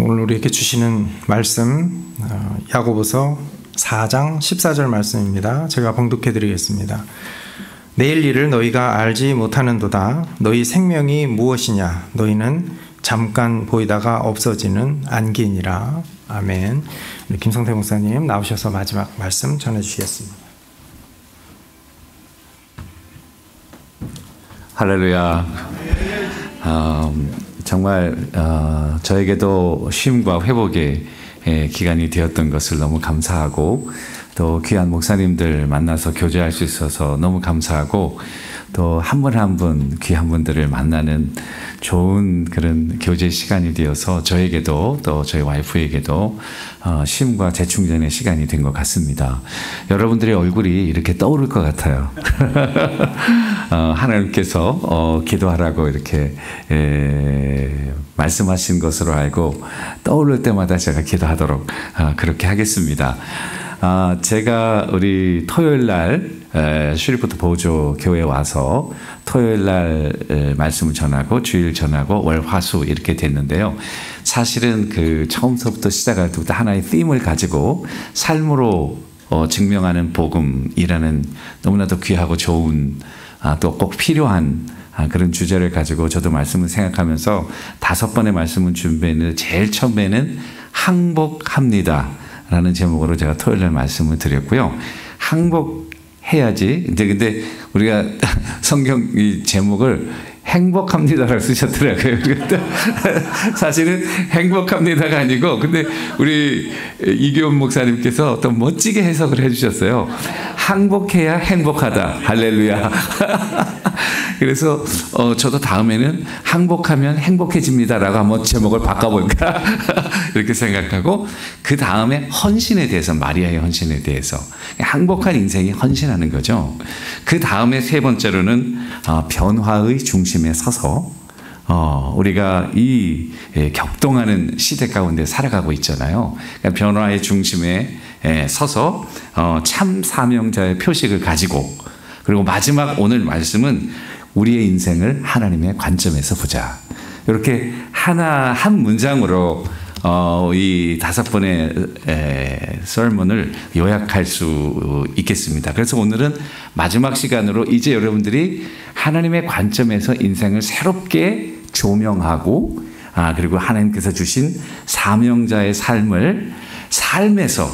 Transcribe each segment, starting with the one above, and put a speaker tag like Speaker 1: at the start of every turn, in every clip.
Speaker 1: 오늘 우리에게 주시는 말씀 야고보서 4장 14절 말씀입니다. 제가 봉독해 드리겠습니다. 내일 일을 너희가 알지 못하는도다. 너희 생명이 무엇이냐? 너희는 잠깐 보이다가 없어지는 안개니라. 아멘. 김성태 목사님 나오셔서 마지막 말씀 전해주시겠습니다.
Speaker 2: 할렐루야. 정말 저에게도 쉼과 회복의 기간이 되었던 것을 너무 감사하고, 또 귀한 목사님들 만나서 교제할 수 있어서 너무 감사하고, 또 한 분 한 분 귀한 분들을 만나는 좋은 그런 교제 시간이 되어서 저에게도 또 저희 와이프에게도 쉼과 재충전의 시간이 된 것 같습니다. 여러분들의 얼굴이 이렇게 떠오를 것 같아요. 하나님께서 기도하라고 이렇게 말씀하신 것으로 알고 떠오를 때마다 제가 기도하도록 그렇게 하겠습니다. 제가 우리 토요일 날 슈리포트 보조 교회에 와서 토요일 날 말씀을 전하고 주일 전하고 월 화수 이렇게 됐는데요. 사실은 그 처음서부터 시작할 때부터 하나의 팀을 가지고 삶으로 증명하는 복음이라는 너무나도 귀하고 좋은 또 꼭 필요한 그런 주제를 가지고 저도 말씀을 생각하면서 5번의 말씀을 준비했는데 제일 처음에는 항복합니다 라는 제목으로 제가 토요일 날 말씀을 드렸고요. 항복해야지. 근데 우리가 성경 이 제목을 행복합니다라고 쓰셨더라고요. 사실은 행복합니다가 아니고, 근데 우리 이기원 목사님께서 어떤 멋지게 해석을 해주셨어요. 항복해야 행복하다. 할렐루야. 그래서 저도 다음에는 항복하면 행복해집니다라고 한번 제목을 바꿔볼까 이렇게 생각하고, 그 다음에 헌신에 대해서, 마리아의 헌신에 대해서, 항복한 인생이 헌신하는 거죠. 그 다음에 세 번째로는 변화의 중심에 서서 우리가 이 격동하는 시대 가운데 살아가고 있잖아요. 그러니까 변화의 중심에 서서 참 사명자의 표식을 가지고, 그리고 마지막 오늘 말씀은 우리의 인생을 하나님의 관점에서 보자. 이렇게 한 문장으로 이 5번의 설문을 요약할 수 있겠습니다. 그래서 오늘은 마지막 시간으로 이제 여러분들이 하나님의 관점에서 인생을 새롭게 조명하고, 그리고 하나님께서 주신 사명자의 삶에서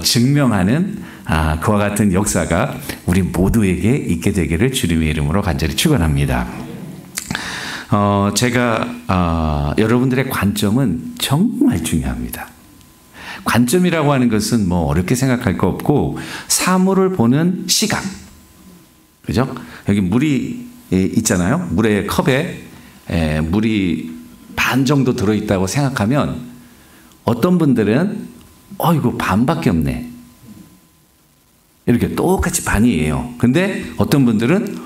Speaker 2: 증명하는 그와 같은 역사가 우리 모두에게 있게 되기를 주님의 이름으로 간절히 축원합니다. 제가 여러분들의 관점은 정말 중요합니다. 관점이라고 하는 것은 뭐 어렵게 생각할 거 없고, 사물을 보는 시각, 그죠? 여기 물이 있잖아요. 물의 컵에 물이 반 정도 들어있다고 생각하면 어떤 분들은 이거 반밖에 없네, 이렇게 똑같이 반이에요. 근데 어떤 분들은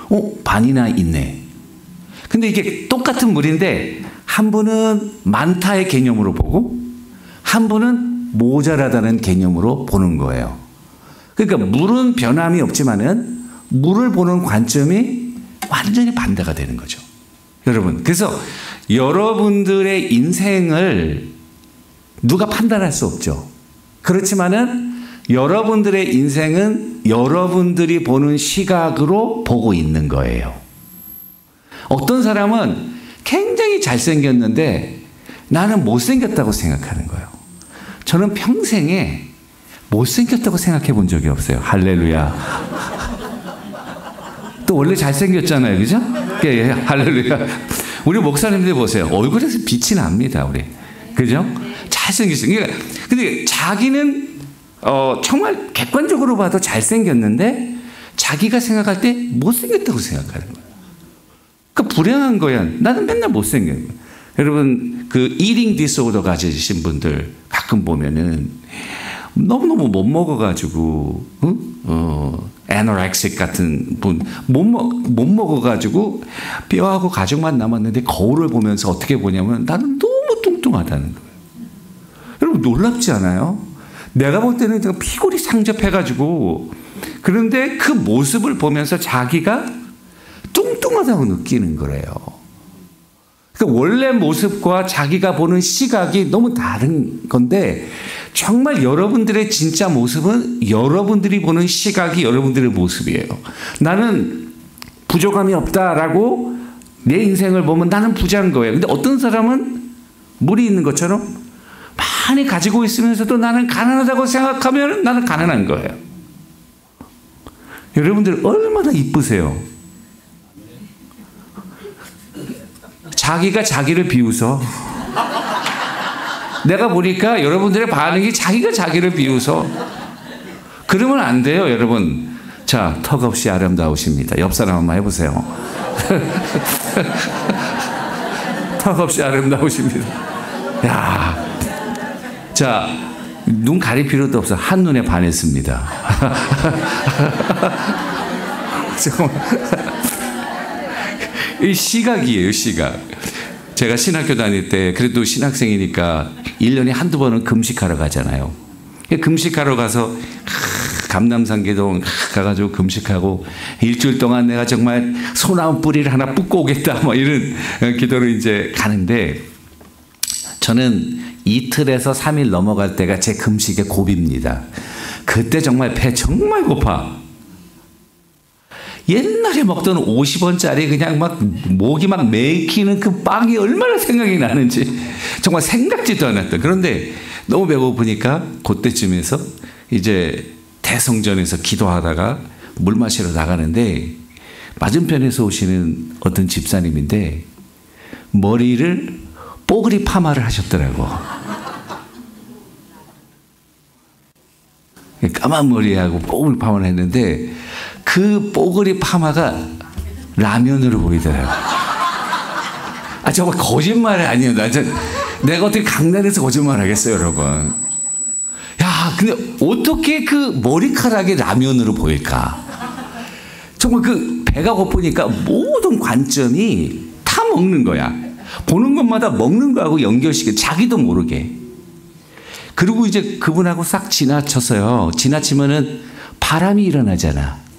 Speaker 2: 반이나 있네. 근데 이게 똑같은 물인데 한 분은 많다의 개념으로 보고 한 분은 모자라다는 개념으로 보는 거예요. 그러니까 물은 변함이 없지만은 물을 보는 관점이 완전히 반대가 되는 거죠. 여러분, 그래서 여러분들의 인생을 누가 판단할 수 없죠. 그렇지만은 여러분들의 인생은 여러분들이 보는 시각으로 보고 있는 거예요. 어떤 사람은 굉장히 잘생겼는데 나는 못생겼다고 생각하는 거예요. 저는 평생에 못생겼다고 생각해 본 적이 없어요. 할렐루야. 또 원래 잘생겼잖아요. 그죠? 예, 할렐루야. 우리 목사님들 보세요. 얼굴에서 빛이 납니다. 우리. 그죠? 잘생겼어요. 그러니까 근데 자기는 정말 객관적으로 봐도 잘생겼는데 자기가 생각할 때 못생겼다고 생각하는 거예요. 그러니까 불행한 거야. 나는 맨날 못생겨요. 여러분, 그 이팅 디스오더 가지신 분들 가끔 보면은 너무너무 못 먹어가지고, 애노렉식 같은 분, 못 먹어가지고 뼈하고 가죽만 남았는데 거울을 보면서 어떻게 보냐면 나는 너무 뚱뚱하다는 거예요. 여러분, 놀랍지 않아요? 내가 볼 때는 피골이 상접해가지고, 그런데 그 모습을 보면서 자기가 뚱뚱하다고 느끼는 거래요. 그러니까 원래 모습과 자기가 보는 시각이 너무 다른 건데 정말 여러분들의 진짜 모습은 여러분들이 보는 시각이 여러분들의 모습이에요. 나는 부족함이 없다라고 내 인생을 보면 나는 부자인 거예요. 근데 어떤 사람은 물이 있는 것처럼 많이 가지고 있으면서도 나는 가난하다고 생각하면 나는 가난한 거예요. 여러분들 얼마나 이쁘세요. 자기가 자기를 비웃어. 내가 보니까 여러분들의 반응이 자기가 자기를 비웃어. 그러면 안 돼요, 여러분. 자, 턱없이 아름다우십니다. 옆 사람 한번 해보세요. 턱없이 아름다우십니다. 야, 자, 눈 가릴 필요도 없어. 한눈에 반했습니다. 이 시각이에요, 시각. 제가 신학교 다닐 때 그래도 신학생이니까 1년에 한두 번은 금식하러 가잖아요. 금식하러 가서 감남산계동 가가지고 금식하고 일주일 동안 내가 정말 소나무 뿌리를 하나 뽑고 오겠다 뭐 이런 기도를 이제 가는데 저는 이틀에서 3일 넘어갈 때가 제 금식의 고비입니다. 그때 정말 배 정말 고파. 옛날에 먹던 50원짜리 그냥 막 목이 막 메이키는 그 빵이 얼마나 생각이 나는지 정말 생각지도 않았던. 그런데 너무 배고프니까 그때쯤에서 이제 대성전에서 기도하다가 물 마시러 나가는데 맞은편에서 오시는 어떤 집사님인데 머리를 뽀글이 파마를 하셨더라고. 까만 머리하고 뽀글이 파마를 했는데 그 뽀글이 파마가 라면으로 보이더라고. 아, 정말 거짓말이 아니에요. 내가 어떻게 강단에서 거짓말 하겠어요, 여러분. 야, 근데 어떻게 그 머리카락이 라면으로 보일까? 정말 그 배가 고프니까 모든 관점이 다 먹는 거야. 보는 것마다 먹는 거하고 연결시켜, 자기도 모르게. 그리고 이제 그분하고 싹 지나쳐서요. 지나치면은 바람이 일어나잖아.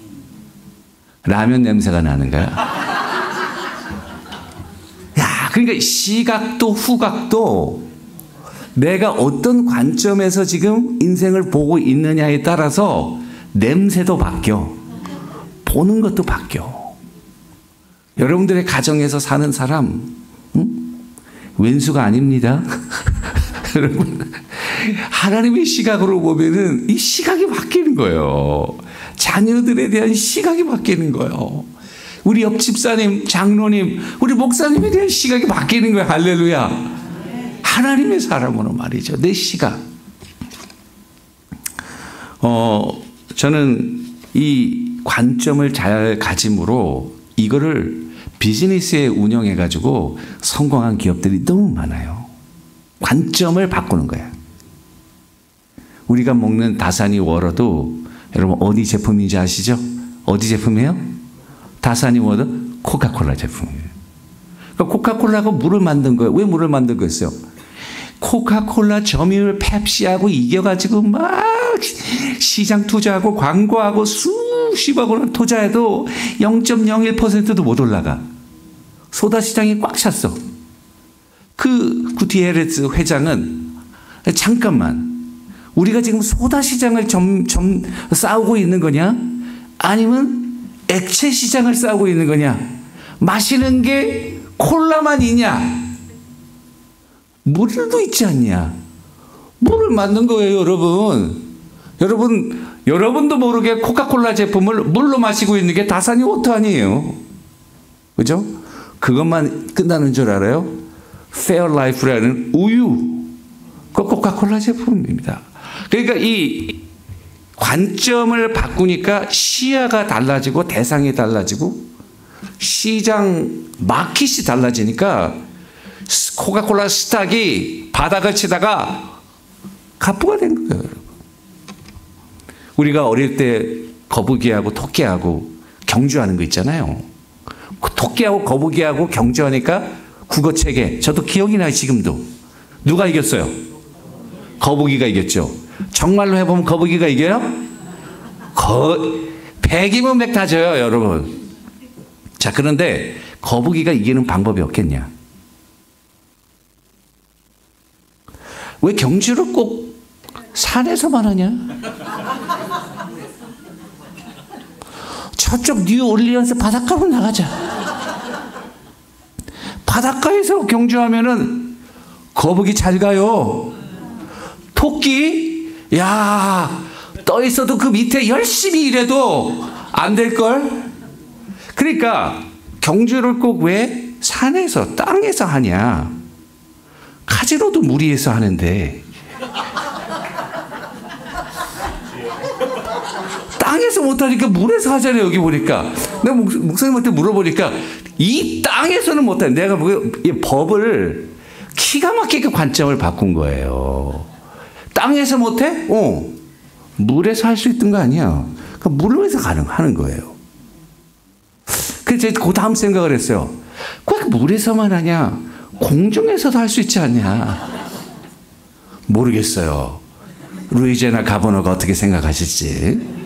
Speaker 2: 라면 냄새가 나는 거야. 야, 그러니까 시각도 후각도 내가 어떤 관점에서 지금 인생을 보고 있느냐에 따라서 냄새도 바뀌어. 보는 것도 바뀌어. 여러분들의 가정에서 사는 사람, 왼수가 아닙니다. 여러분, 하나님의 시각으로 보면은 이 시각이 바뀌는 거예요. 자녀들에 대한 시각이 바뀌는 거예요. 우리 옆 집사님, 장로님, 우리 목사님에 대한 시각이 바뀌는 거예요. 할렐루야. 하나님의 사람으로 말이죠. 내 시각. 저는 이 관점을 잘 가짐으로 이거를 비즈니스에 운영해가지고 성공한 기업들이 너무 많아요. 관점을 바꾸는 거야. 우리가 먹는 다사니 워러도 여러분 어디 제품인지 아시죠? 어디 제품이에요? 다사니 워러 코카콜라 제품이에요. 그러니까 코카콜라가 물을 만든 거예요. 왜 물을 만든 거였어요? 코카콜라 점유율 펩시하고 이겨가지고 막 시장 투자하고 광고하고 수십억을 투자해도 0.01%도 못 올라가. 소다 시장이 꽉 찼어. 그 구티에레스 회장은 잠깐만, 우리가 지금 소다 시장을 싸우고 있는 거냐? 아니면 액체 시장을 싸우고 있는 거냐? 마시는 게 콜라만 있냐? 물도 있지 않냐? 물을 만든 거예요, 여러분. 여러분도 모르게 코카콜라 제품을 물로 마시고 있는 게 다사니 워터 아니에요. 그죠? 그것만 끝나는 줄 알아요? 페어라이프라는 우유. 그 코카콜라 제품입니다. 그러니까 이 관점을 바꾸니까 시야가 달라지고 대상이 달라지고 시장 마켓이 달라지니까 코카콜라 스탁이 바닥을 치다가 갑부가 된 거예요, 여러분. 우리가 어릴 때 거북이하고 토끼하고 경주하는 거 있잖아요. 토끼하고 거북이하고 경주하니까 국어책에 저도 기억이 나요, 지금도. 누가 이겼어요? 거북이가 이겼죠. 정말로 해보면 거북이가 이겨요? 100이면 100 다 져요, 여러분. 자, 그런데 거북이가 이기는 방법이 없겠냐? 왜 경주를 꼭 산에서만 하냐? 저쪽 뉴올리언스 바닷가로 나가자. 바닷가에서 경주하면은 거북이 잘 가요. 토끼? 야, 떠 있어도 그 밑에 열심히 일해도 안 될걸? 그러니까 경주를 꼭 왜 산에서, 땅에서 하냐? 카지노도 무리해서 하는데 땅에서 못하니까 물에서 하잖아요. 여기 보니까 내가 목사님한테 물어보니까 이 땅에서는 못해. 내가 이 법을 기가 막히게 관점을 바꾼 거예요. 땅에서 못해? 물에서 할 수 있던 거 아니야. 그러니까 물에서 가능하는 거예요. 그래서 제가 그 다음 생각을 했어요. 꼭 물에서만 하냐? 공중에서도 할 수 있지 않냐? 모르겠어요. 루이지애나 가버너가 어떻게 생각하실지.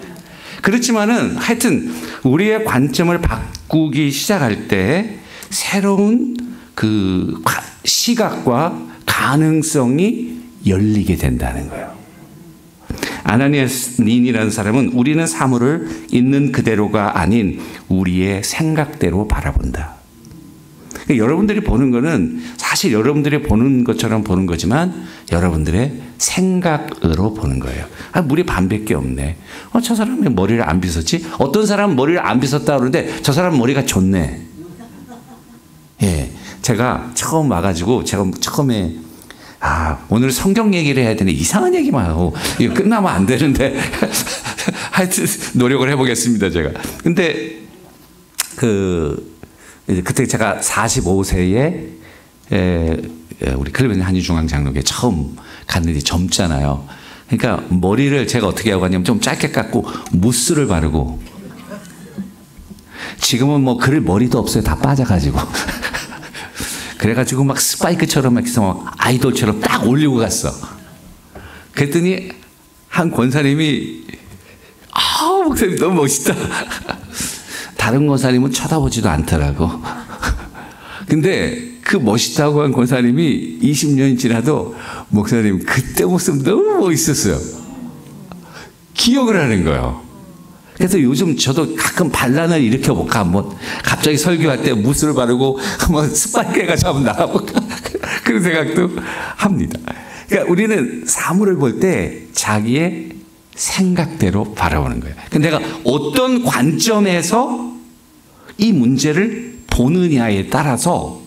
Speaker 2: 그렇지만은 하여튼 우리의 관점을 바꾸기 시작할 때 새로운 그 시각과 가능성이 열리게 된다는 거예요. 아나니아스 닌이라는 사람은 우리는 사물을 있는 그대로가 아닌 우리의 생각대로 바라본다. 그러니까 여러분들이 보는 거는 사실 여러분들이 보는 것처럼 보는 거지만 여러분들의 생각으로 보는 거예요. 물이 반밖에 없네. 저 사람이 머리를 안 빗었지? 어떤 사람은 머리를 안 빗었다 그러는데 저 사람은 머리가 좋네. 예, 제가 처음 와가지고 제가 처음에 오늘 성경 얘기를 해야 되는데 이상한 얘기만 하고 이거 끝나면 안 되는데 하여튼 노력을 해보겠습니다. 제가. 근데 그때 제가 45세에 우리 클리브랜드 한인중앙장로교회 처음 갔는데 젊잖아요. 그러니까 머리를 제가 어떻게 하고 갔냐면 좀 짧게 깎고 무스를 바르고, 지금은 뭐 그럴 머리도 없어요. 다 빠져가지고. 그래가지고 막 스파이크처럼 막 해서 막 아이돌처럼 딱 올리고 갔어. 그랬더니 한 권사님이 목사님 너무 멋있다. 다른 권사님은 쳐다보지도 않더라고. 근데 그 멋있다고 한 권사님이 20년이 지나도 목사님 그때 모습 너무 멋있었어요. 기억을 하는 거예요. 그래서 요즘 저도 가끔 반란을 일으켜볼까 한번, 갑자기 설교할 때 무스를 바르고 한번 스파이크 해가지고 한번 나가볼까 그런 생각도 합니다. 그러니까 우리는 사물을 볼 때 자기의 생각대로 바라보는 거예요. 근데 내가 어떤 관점에서 이 문제를 보느냐에 따라서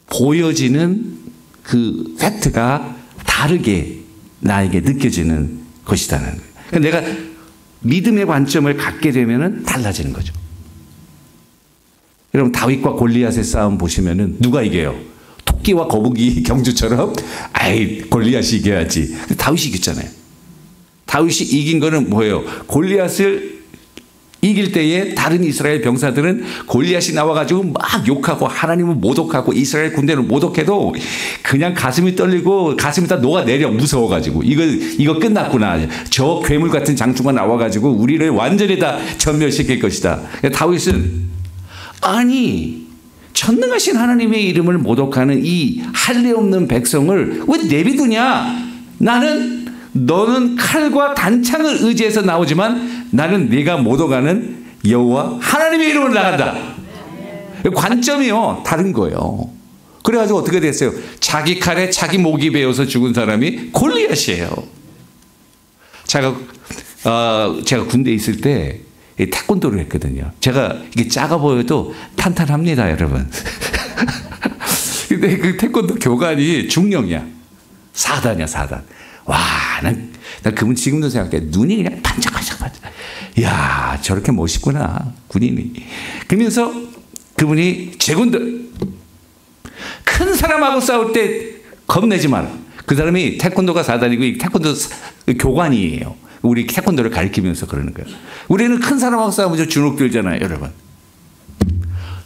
Speaker 2: 보여지는 그 팩트가 다르게 나에게 느껴지는 것이라는 거예요. 그러니까 내가 믿음의 관점을 갖게 되면은 달라지는 거죠. 여러분 다윗과 골리앗의 싸움 보시면은 누가 이겨요? 토끼와 거북이 경주처럼 골리앗이 이겨야지. 다윗이 이겼잖아요. 다윗이 이긴 거는 뭐예요? 골리앗을 이길 때에 다른 이스라엘 병사들은 골리앗이 나와가지고 막 욕하고 하나님을 모독하고 이스라엘 군대를 모독해도 그냥 가슴이 떨리고 가슴이 다 녹아내려. 무서워가지고 이거 끝났구나. 저 괴물 같은 장수가 나와가지고 우리를 완전히 다 전멸시킬 것이다. 다윗은 아니 전능하신 하나님의 이름을 모독하는 이 할례 없는 백성을 왜 내비두냐? 너는 칼과 단창을 의지해서 나오지만 나는 네가 모독하는 여호와 하나님의 이름으로 나간다. 관점이요 다른 거예요. 그래가지고 어떻게 됐어요? 자기 칼에 자기 목이 베어서 죽은 사람이 골리앗이에요. 제가 군대에 있을 때 태권도를 했거든요. 제가 이게 작아 보여도 탄탄합니다, 여러분. 근데 그 태권도 교관이 중령이야. 4단이야, 4단. 와, 난 그분 지금도 생각해. 눈이 그냥 반짝반짝. 이야, 저렇게 멋있구나, 군인이. 그러면서 그분이 제군들, 큰 사람하고 싸울 때 겁내지 마라. 그 사람이 태권도가 4단이고 이 태권도 교관이에요. 우리 태권도를 가르치면서 그러는 거예요. 우리는 큰 사람하고 싸우면 주눅 들잖아요, 여러분.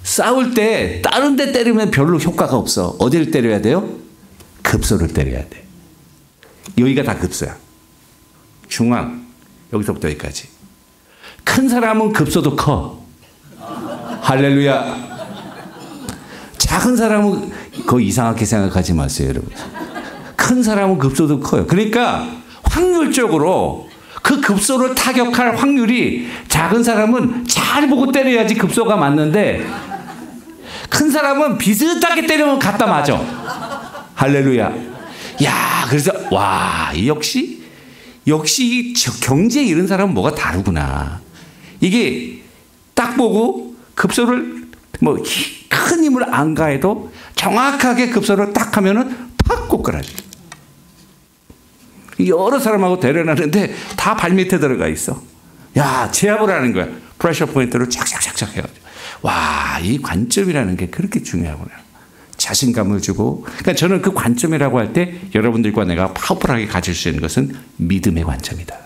Speaker 2: 싸울 때 다른 데 때리면 별로 효과가 없어. 어디를 때려야 돼요? 급소를 때려야 돼. 여기가 다 급소야. 중앙, 여기서부터 여기까지. 큰 사람은 급소도 커. 할렐루야. 작은 사람은 그거 이상하게 생각하지 마세요, 여러분. 큰 사람은 급소도 커요. 그러니까 확률적으로 그 급소를 타격할 확률이 작은 사람은 잘 보고 때려야지 급소가 맞는데 큰 사람은 비슷하게 때리면 갖다 맞아. 할렐루야. 야, 그래서 와, 역시 이 경제에 이른 사람은 뭐가 다르구나. 이게 딱 보고 급소를 뭐 큰 힘을 안 가해도 정확하게 급소를 딱 하면은 팍 꼬꾸라져. 여러 사람하고 대련하는데 다 발밑에 들어가 있어. 야, 제압을 하는 거야. 프레셔 포인트를 착착착착 해가지고. 와, 이 관점이라는 게 그렇게 중요하구나. 자신감을 주고. 그러니까 저는 그 관점이라고 할 때 여러분들과 내가 파워풀하게 가질 수 있는 것은 믿음의 관점이다.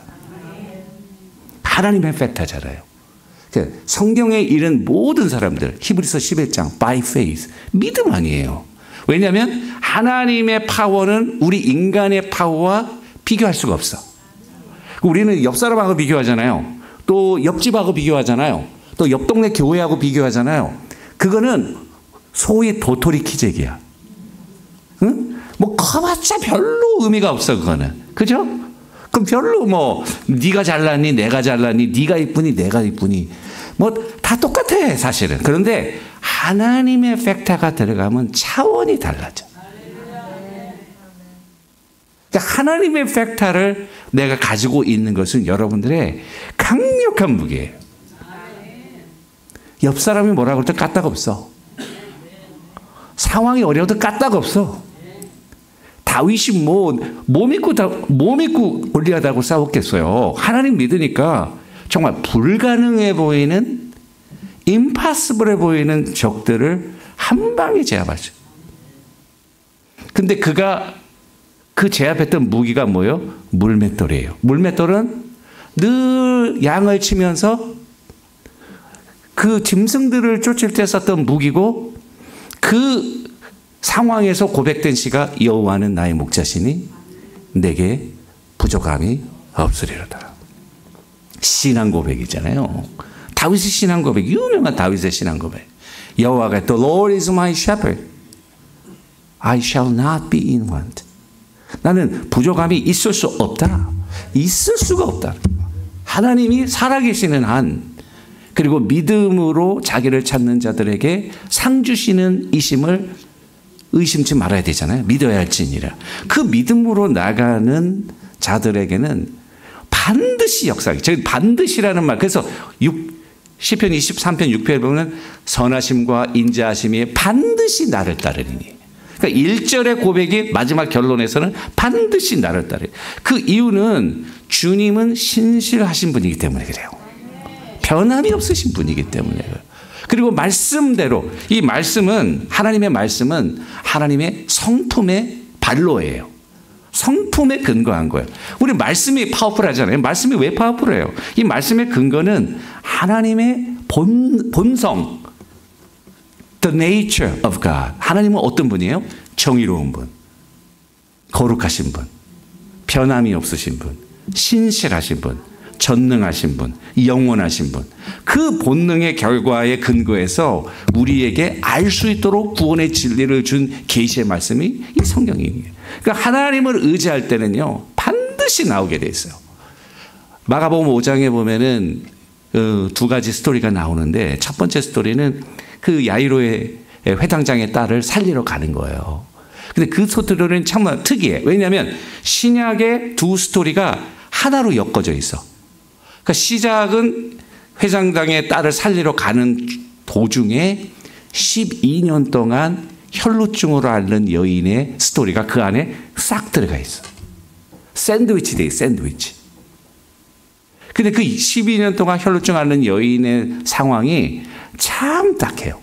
Speaker 2: 하나님의 팩트잖아요. 성경에 이른 모든 사람들, 히브리서 11장, by faith, 믿음 아니에요. 왜냐하면 하나님의 파워는 우리 인간의 파워와 비교할 수가 없어. 우리는 옆 사람하고 비교하잖아요. 또 옆집하고 비교하잖아요. 또 옆 동네 교회하고 비교하잖아요. 그거는 소위 도토리 키재기야. 응? 뭐 커봤자 별로 의미가 없어 그거는. 그죠? 그럼 별로 뭐 네가 잘났니 내가 잘났니 네가 이쁘니 내가 이쁘니 뭐 다 똑같아 사실은. 그런데 하나님의 팩터가 들어가면 차원이 달라져. 그러니까 하나님의 팩터를 내가 가지고 있는 것은 여러분들의 강력한 무기예요. 옆 사람이 뭐라고 해도 까딱 없어. 상황이 어려워도 까딱 없어. 다윗이 뭐 믿고 골리앗하고 싸웠겠어요. 하나님 믿으니까 정말 불가능해 보이는 임파서블해 보이는 적들을 한 방에 제압하죠. 근데 그가 그 제압했던 무기가 뭐예요? 물맷돌이에요. 물맷돌은 늘 양을 치면서 그 짐승들을 쫓을 때 썼던 무기고 그 상황에서 고백된 시가 여호와는 나의 목자시니 내게 부족함이 없으리로다. 신앙 고백이잖아요. 다윗의 신앙 고백, 유명한 다윗의 신앙 고백. 여호와가 The Lord is my shepherd. I shall not be in want. 나는 부족함이 있을 수 없다. 있을 수가 없다. 하나님이 살아계시는 한 그리고 믿음으로 자기를 찾는 자들에게 상 주시는 이심을 의심치 말아야 되잖아요. 믿어야 할지니라. 그 믿음으로 나가는 자들에게는 반드시 역사하기. 즉 반드시라는 말. 그래서 시편 23편 6편에 보면 선하심과 인자하심이 반드시 나를 따르리니. 그러니까 1절의 고백이 마지막 결론에서는 반드시 나를 따르리. 그 이유는 주님은 신실하신 분이기 때문에 그래요. 변함이 없으신 분이기 때문에. 그리고 말씀대로 이 말씀은 하나님의 말씀은 하나님의 성품의 반로예요. 성품에 근거한 거예요. 우리 말씀이 파워풀하잖아요. 말씀이 왜 파워풀해요? 이 말씀의 근거는 하나님의 본성, the nature of God. 하나님은 어떤 분이에요? 정의로운 분, 거룩하신 분, 변함이 없으신 분, 신실하신 분, 전능하신 분, 영원하신 분. 그 본능의 결과에 근거해서 우리에게 알 수 있도록 구원의 진리를 준 계시의 말씀이 이 성경이에요. 그러니까 하나님을 의지할 때는요 반드시 나오게 돼 있어요. 마가복음 5장에 보면은 두 가지 스토리가 나오는데 첫 번째 스토리는 그 야이로의 회당장의 딸을 살리러 가는 거예요. 근데 그 스토리는 참 특이해. 왜냐하면 신약의 두 스토리가 하나로 엮어져 있어. 그러니까 시작은 회장당의 딸을 살리러 가는 도중에 12년 동안 혈루증으로 앓는 여인의 스토리가 그 안에 싹 들어가 있어. 샌드위치 돼, 샌드위치. 근데 그 12년 동안 혈루증 앓는 여인의 상황이 참 딱해요.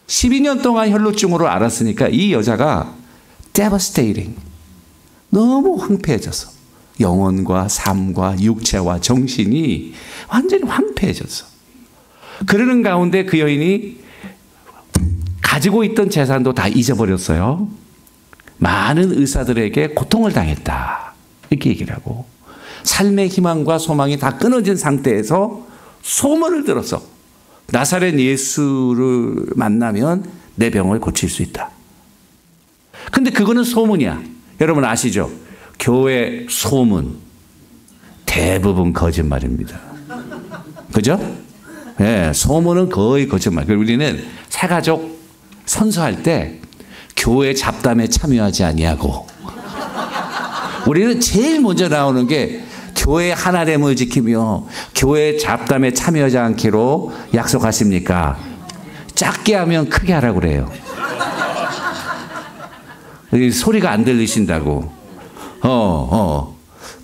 Speaker 2: 12년 동안 혈루증으로 앓았으니까 이 여자가 devastating. 너무 황폐해졌어. 영혼과 삶과 육체와 정신이 완전히 황폐해졌어. 그러는 가운데 그 여인이 가지고 있던 재산도 다 잊어버렸어요. 많은 의사들에게 고통을 당했다. 이렇게 얘기를 하고 삶의 희망과 소망이 다 끊어진 상태에서 소문을 들었어. 나사렛 예수를 만나면 내 병을 고칠 수 있다. 근데 그거는 소문이야. 여러분 아시죠? 교회 소문 대부분 거짓말입니다. 그죠? 예, 소문은 거의 거짓말. 그리고 우리는 새가족 선서할 때 교회 잡담에 참여하지 아니하고, 우리는 제일 먼저 나오는 게 교회 하나됨을 지키며 교회 잡담에 참여하지 않기로 약속하십니까? 작게 하면 크게 하라고 그래요. 소리가 안 들리신다고.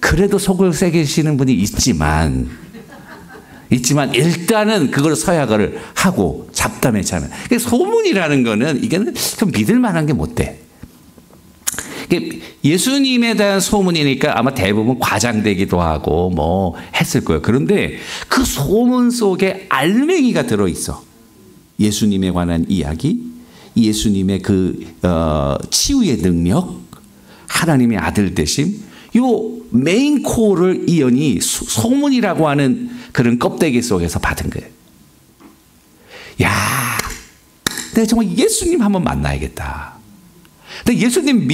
Speaker 2: 그래도 속을 새기시는 분이 있지만 일단은 그걸 서약을 하고 잡담에 참여. 소문이라는 거는 이게 좀 믿을 만한 게 못 돼. 예수님에 대한 소문이니까 아마 대부분 과장되기도 하고 뭐 했을 거예요. 그런데 그 소문 속에 알맹이가 들어있어. 예수님에 관한 이야기, 예수님의 그 치유의 능력, 하나님의 아들 되심, 요 메인 코어를 이 연이 소문이라고 하는 그런 껍데기 속에서 받은 거예요. 야, 내가 정말 예수님 한번 만나야겠다. 근데 예수님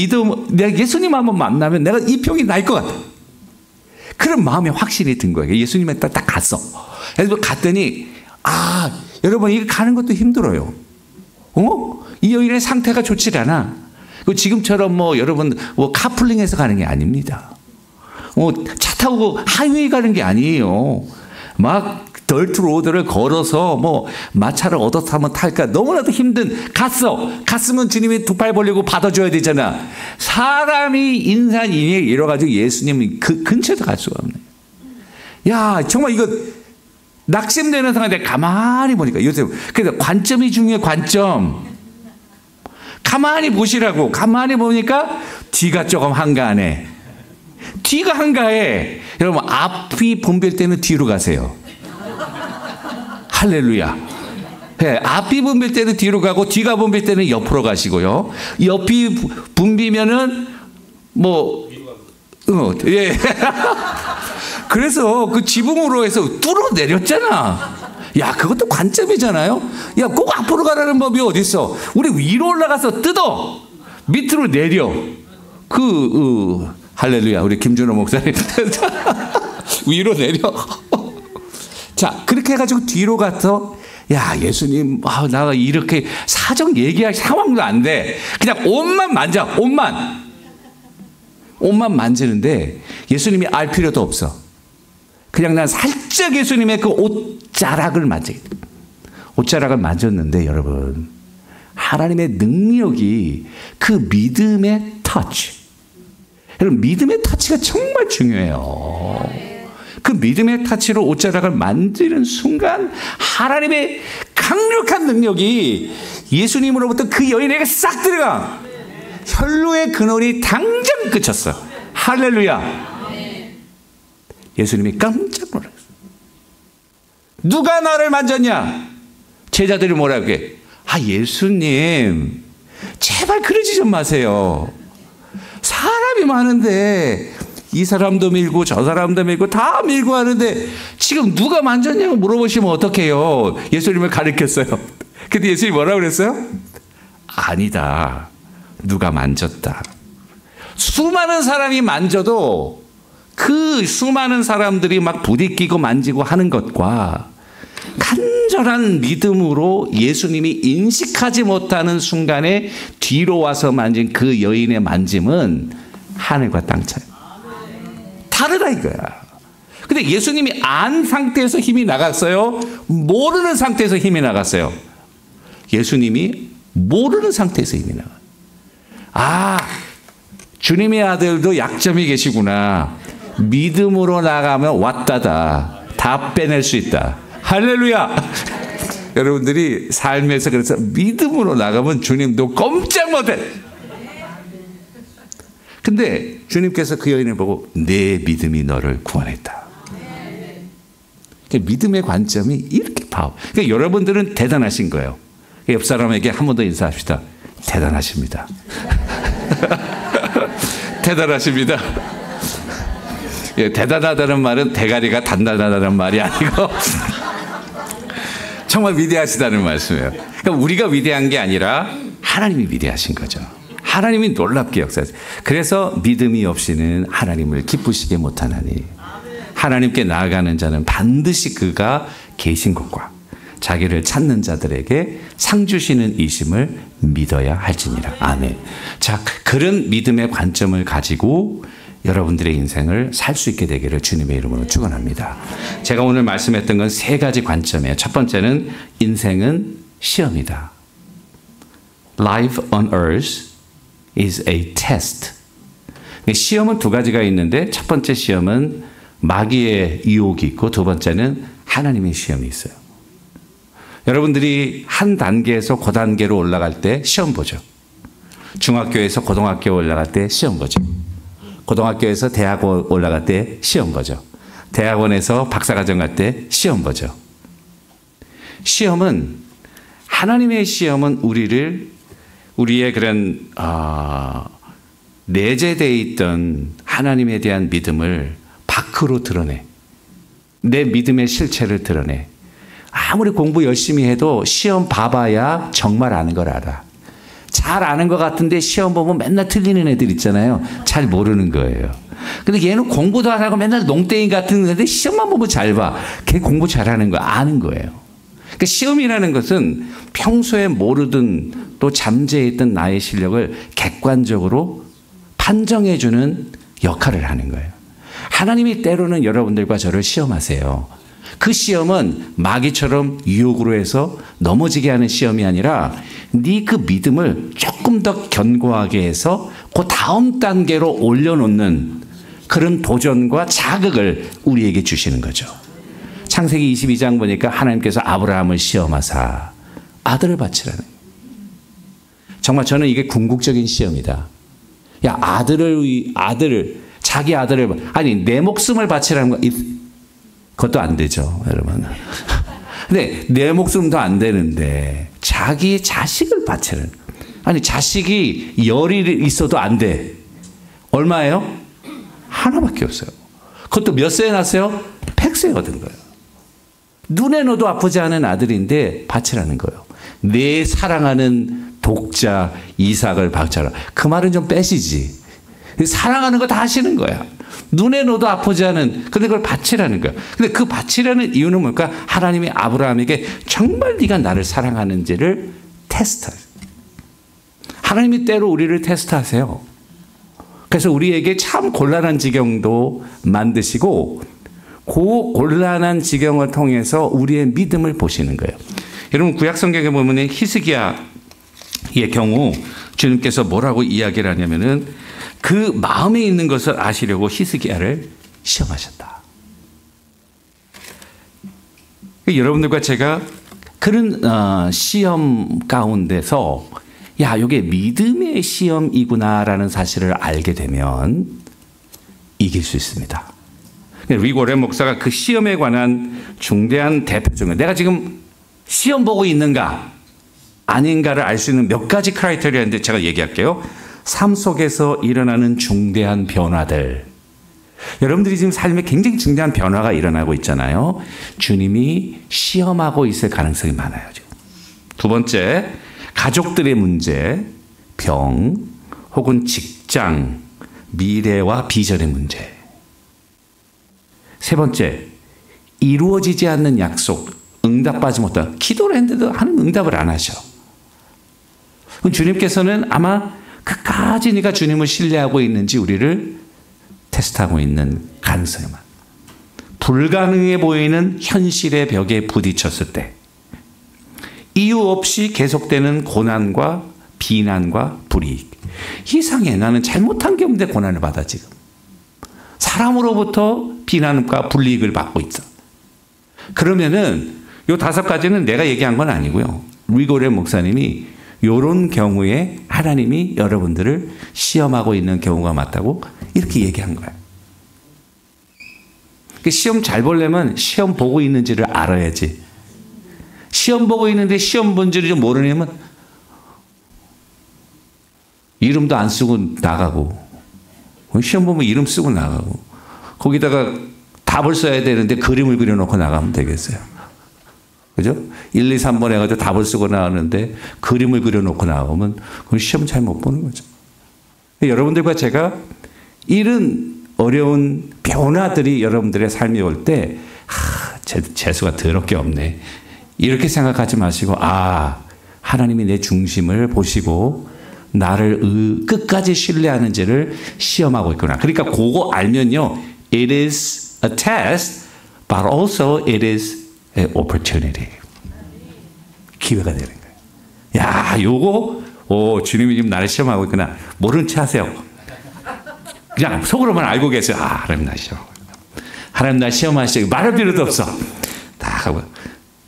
Speaker 2: 내가 예수님 한번 만나면 내가 이 병이 날 것 같아. 그런 마음에 확신이 든 거예요. 예수님한테 딱 갔어. 그래서 갔더니, 여러분, 이거 가는 것도 힘들어요. 이 여인의 상태가 좋지 않아. 지금처럼 여러분, 카풀링해서 가는 게 아닙니다. 차 타고 하이웨이 가는 게 아니에요. 막 덜트 로드를 걸어서 마차를 얻어 타면 탈까 너무나도 힘든. 갔으면 주님이 두 팔 벌리고 받아줘야 되잖아. 사람이 인산인해 이래가지고 예수님이 그 근처에도 갈 수가 없네. 야, 정말 이거 낙심되는 상황인데 가만히 보니까 요새 그래서 관점이 중요해. 관점. 가만히 보시라고. 가만히 보니까 뒤가 조금 한가하네. 뒤가 한가해. 여러분, 앞이 붐빌 때는 뒤로 가세요. 할렐루야. 네, 앞이 붐빌 때는 뒤로 가고 뒤가 붐빌 때는 옆으로 가시고요. 옆이 붐비면은 예. 그래서 그 지붕으로 해서 뚫어 내렸잖아. 야, 그것도 관점이잖아요. 야, 꼭 앞으로 가라는 법이 어디 있어? 우리 위로 올라가서 뜯어. 밑으로 내려. 할렐루야. 우리 김준호 목사님. 위로 내려. 자, 그렇게 해가지고 뒤로 가서, 야, 예수님, 나 이렇게 사정 얘기할 상황도 안 돼. 그냥 옷만 만져. 옷만 만지는데 예수님이 알 필요도 없어. 그냥 난 살짝 예수님의 그 옷자락을 옷자락을 만졌는데, 여러분, 하나님의 능력이 그 믿음의 터치. 여러분, 믿음의 터치가 정말 중요해요. 그 믿음의 터치로 옷자락을 만지는 순간 하나님의 강력한 능력이 예수님으로부터 그 여인에게 싹 들어가. 혈루의 근원이 당장 그쳤어. 할렐루야. 예수님이 깜짝 놀랐어요. 누가 나를 만졌냐? 제자들이 뭐라고 해? 예수님, 제발 그러지 좀 마세요. 사람이 많은데 이 사람도 밀고 저 사람도 밀고 다 밀고 하는데 지금 누가 만졌냐고 물어보시면 어떡해요? 예수님을 가르쳤어요. 근데 예수님이 뭐라고 그랬어요? 아니다. 누가 만졌다. 수많은 사람이 만져도 그 수많은 사람들이 막 부딪히고 만지고 하는 것과 간절한 믿음으로 예수님이 인식하지 못하는 순간에 뒤로 와서 만진 그 여인의 만짐은 하늘과 땅 차이. 다르다 이거야. 근데 예수님이 안 상태에서 힘이 나갔어요? 모르는 상태에서 힘이 나갔어요? 예수님이 모르는 상태에서 힘이 나가. 주님의 아들도 약점이 계시구나. 믿음으로 나가면 왔다다. 다 빼낼 수 있다. 할렐루야. 여러분들이 삶에서 그래서 믿음으로 나가면 주님도 꼼짝 못해. 근데 주님께서 그 여인을 보고 내 믿음이 너를 구원했다. 믿음의 관점이 이렇게 그러니까 여러분들은 대단하신 거예요. 옆 사람에게 한 번 더 인사합시다. 대단하십니다. 대단하십니다. 대단하다는 말은 대가리가 단단하다는 말이 아니고 정말 위대하시다는 말씀이에요. 그러니까 우리가 위대한 게 아니라 하나님이 위대하신 거죠. 하나님이 놀랍게 역사하세요. 그래서 믿음이 없이는 하나님을 기쁘시게 못하나니 하나님께 나아가는 자는 반드시 그가 계신 것과 자기를 찾는 자들에게 상 주시는 이심을 믿어야 할지니라. 아멘. 자, 그런 믿음의 관점을 가지고 여러분들의 인생을 살 수 있게 되기를 주님의 이름으로 축원합니다. 제가 오늘 말씀했던 건 세 가지 관점이에요. 첫 번째는 인생은 시험이다. Life on earth is a test. 시험은 두 가지가 있는데 첫 번째 시험은 마귀의 유혹이 있고 두 번째는 하나님의 시험이 있어요. 여러분들이 한 단계에서 그 단계로 올라갈 때 시험 보죠. 중학교에서 고등학교 올라갈 때 시험 보죠. 고등학교에서 대학원 올라갈 때 시험 보죠. 대학원에서 박사과정 갈 때 시험 보죠. 시험은 하나님의 시험은 우리의 그런 내재되어 있던 하나님에 대한 믿음을 밖으로 드러내. 내 믿음의 실체를 드러내. 아무리 공부 열심히 해도 시험 봐봐야 정말 아는 걸 알아. 잘 아는 것 같은데 시험 보면 맨날 틀리는 애들 있잖아요. 잘 모르는 거예요. 근데 얘는 공부도 안 하고 맨날 농땡이 같은 애인데 시험만 보면 잘 봐. 걔 공부 잘하는 거 아는 거예요. 그러니까 시험이라는 것은 평소에 모르던 또 잠재했던 나의 실력을 객관적으로 판정해주는 역할을 하는 거예요. 하나님이 때로는 여러분들과 저를 시험하세요. 그 시험은 마귀처럼 유혹으로 해서 넘어지게 하는 시험이 아니라 네 그 믿음을 조금 더 견고하게 해서 그 다음 단계로 올려놓는 그런 도전과 자극을 우리에게 주시는 거죠. 창세기 22장 보니까 하나님께서 아브라함을 시험하사 아들을 바치라는 거예요. 정말 저는 이게 궁극적인 시험이다. 야, 자기 아들을, 아니, 내 목숨을 바치라는 거, 그것도 안 되죠, 여러분. 근데 내 목숨도 안 되는데, 자기의 자식을 바치는. 아니, 자식이 열이 있어도 안 돼. 얼마예요? 하나밖에 없어요. 그것도 몇 세에 낳았어요? 100세에 얻은 거예요. 눈에 넣어도 아프지 않은 아들인데 바치라는 거예요. 내 사랑하는 독자 이삭을 바쳐라. 그 말은 좀 빼시지. 사랑하는 거 다 하시는 거야. 눈에 넣어도 아프지 않은, 근데 그걸 바치라는 거야. 근데 그 바치라는 이유는 뭘까? 하나님이 아브라함에게 정말 네가 나를 사랑하는지를 테스트하세요. 하나님이 때로 우리를 테스트하세요. 그래서 우리에게 참 곤란한 지경도 만드시고 그 곤란한 지경을 통해서 우리의 믿음을 보시는 거예요. 여러분 구약 성경에 보면 히스기야의 경우 주님께서 뭐라고 이야기를 하냐면은 그 마음에 있는 것을 아시려고 히스기야를 시험하셨다. 여러분들과 제가 그런 시험 가운데서 야, 이게 믿음의 시험이구나라는 사실을 알게 되면 이길 수 있습니다. 리고레 목사가 그 시험에 관한 중대한 대표 중에 내가 지금 시험 보고 있는가 아닌가를 알 수 있는 몇 가지 크라이테리아인데 제가 얘기할게요. 삶 속에서 일어나는 중대한 변화들. 여러분들이 지금 삶에 굉장히 중대한 변화가 일어나고 있잖아요. 주님이 시험하고 있을 가능성이 많아요. 지금. 두 번째, 가족들의 문제, 병, 혹은 직장, 미래와 비전의 문제. 세 번째, 이루어지지 않는 약속, 응답받지 못한, 기도를 했는데도 하나님 응답을 안 하셔. 그럼 주님께서는 아마 끝까지 네가 주님을 신뢰하고 있는지 우리를 테스트하고 있는 가능성이 많아. 불가능해 보이는 현실의 벽에 부딪혔을 때 이유 없이 계속되는 고난과 비난과 불이익. 이상해. 나는 잘못한 게 없는데 고난을 받아 지금. 사람으로부터 비난과 불이익을 받고 있어. 그러면은 요 5가지는 내가 얘기한 건 아니고요. 리고레 목사님이 이런 경우에 하나님이 여러분들을 시험하고 있는 경우가 맞다고 이렇게 얘기한 거예요. 시험 잘 보려면 시험 보고 있는지를 알아야지. 시험 보고 있는데 시험 본지를 좀 모르냐면 이름도 안 쓰고 나가고, 시험 보면 이름 쓰고 나가고, 거기다가 답을 써야 되는데 그림을 그려놓고 나가면 되겠어요. 그죠? 1, 2, 3번 해가지고 답을 쓰고 나가는데 그림을 그려놓고 나가면 그건 시험 잘 못 보는 거죠. 여러분들과 제가 이런 어려운 변화들이 여러분들의 삶에 올 때 재수가 더럽게 없네. 이렇게 생각하지 마시고 하나님이 내 중심을 보시고 나를 끝까지 신뢰하는지를 시험하고 있구나. 그러니까 그거 알면요. It is a test, but also it is an opportunity. 기회가 되는 거예요. 야, 요거 주님이 지금 나를 시험하고 있구나. 모른 체 하세요. 그냥 속으로만 알고 계세요. 하나님 나 시험. 하나님 나 시험하시죠. 말할 필요도 없어. 다 하고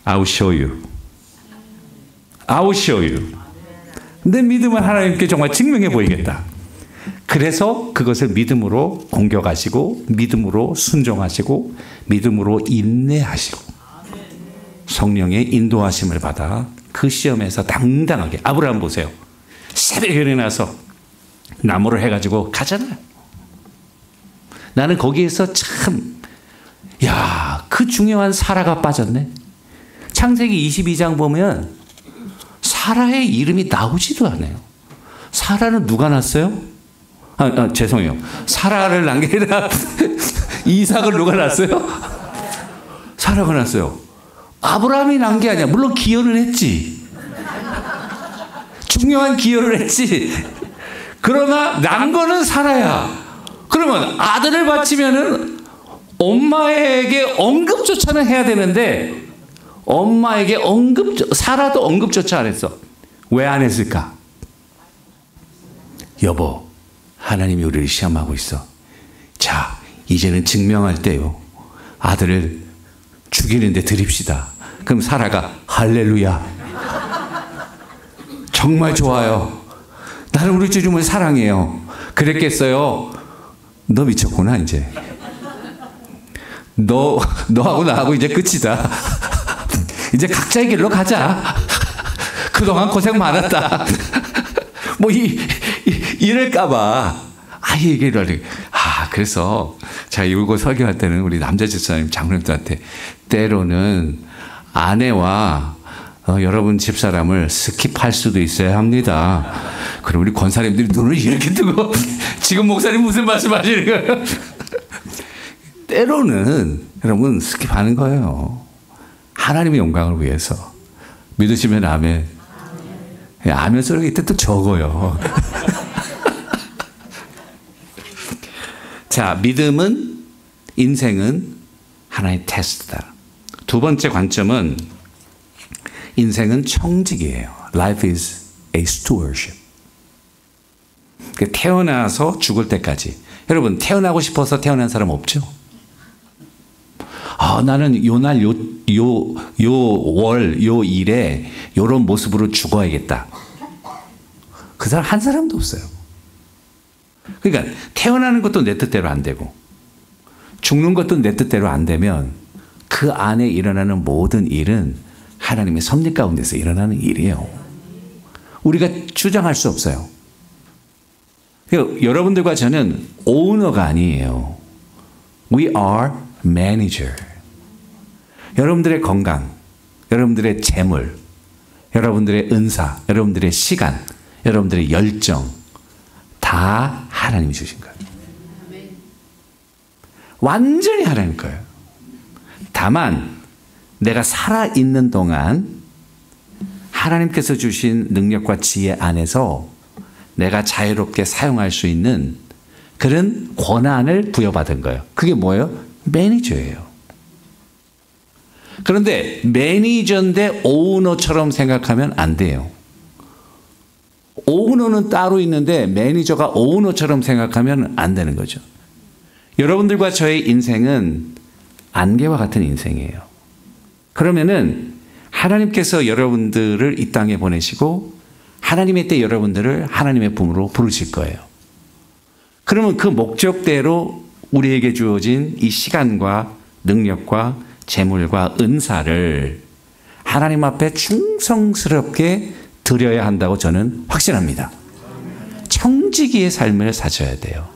Speaker 2: I will show you. I will show you. 내 믿음은 하나님께 정말 증명해 보이겠다. 그래서 그것을 믿음으로 공격하시고 믿음으로 순종하시고 믿음으로 인내하시고 성령의 인도하심을 받아 그 시험에서 당당하게 아브라함 보세요. 새벽에 일어나서 나무를 해가지고 가잖아요. 나는 거기에서 참 그 중요한 사라가 빠졌네. 창세기 22장 보면 사라의 이름이 나오지도 않아요. 사라는 누가 낳았어요? 죄송해요. 사라를 낳은 게 아니라 이삭을 누가 낳았어요? 사라가 낳았어요. 아브라함이 낳은 게 아니야. 물론 기여는 했지. 중요한 기여를 했지. 그러나 낳은 거는 사라야. 그러면 아들을 바치면은 엄마에게 언급조차는 해야 되는데 엄마에게 사라도 언급조차 안 했어. 왜 안 했을까? 여보, 하나님이 우리를 시험하고 있어. 자, 이제는 증명할 때요. 아들을 죽이는데 드립시다. 그럼 사라가 할렐루야. 정말 좋아요. 나는 우리 주님을 사랑해요. 그랬겠어요. 너 미쳤구나 이제. 너하고 나하고 이제 끝이다. 이제 각자의 길로 가자. 그동안 고생 많았다. 뭐 이럴까봐 아예 얘기를 하려고. 그래서 제가 이거 설교할 때는 우리 남자 집사님 장로님들한테 때로는 아내와 여러분 집사람을 스킵할 수도 있어야 합니다. 그럼 우리 권사님들이 눈을 이렇게 뜨고 지금 목사님 무슨 말씀하시는 거예요? 때로는 여러분 스킵하는 거예요. 하나님의 영광을 위해서. 믿으시면 아멘. 아멘 소리가 이때 또 적어요. 자, 믿음은, 인생은 하나의 테스트다. 두 번째 관점은 인생은 청직이에요. Life is a stewardship. 태어나서 죽을 때까지. 여러분, 태어나고 싶어서 태어난 사람 없죠? 나는 요날, 요 월, 요 일에 요런 모습으로 죽어야겠다. 그 사람 한 사람도 없어요. 그러니까 태어나는 것도 내 뜻대로 안 되고 죽는 것도 내 뜻대로 안 되면 그 안에 일어나는 모든 일은 하나님의 섭리 가운데서 일어나는 일이에요. 우리가 주장할 수 없어요. 여러분들과 저는 오너가 아니에요. We are manager. 여러분들의 건강, 여러분들의 재물, 여러분들의 은사, 여러분들의 시간, 여러분들의 열정 다 하나님이 주신 거예요. 완전히 하나님 거예요. 다만 내가 살아있는 동안 하나님께서 주신 능력과 지혜 안에서 내가 자유롭게 사용할 수 있는 그런 권한을 부여받은 거예요. 그게 뭐예요? 매니저예요. 그런데 매니저인데 오너처럼 생각하면 안 돼요. 오너는 따로 있는데 매니저가 오너처럼 생각하면 안 되는 거죠. 여러분들과 저의 인생은 안개와 같은 인생이에요. 그러면은 하나님께서 여러분들을 이 땅에 보내시고 하나님의 때 여러분들을 하나님의 품으로 부르실 거예요. 그러면 그 목적대로 우리에게 주어진 이 시간과 능력과 재물과 은사를 하나님 앞에 충성스럽게 드려야 한다고 저는 확신합니다. 청지기의 삶을 사셔야 돼요.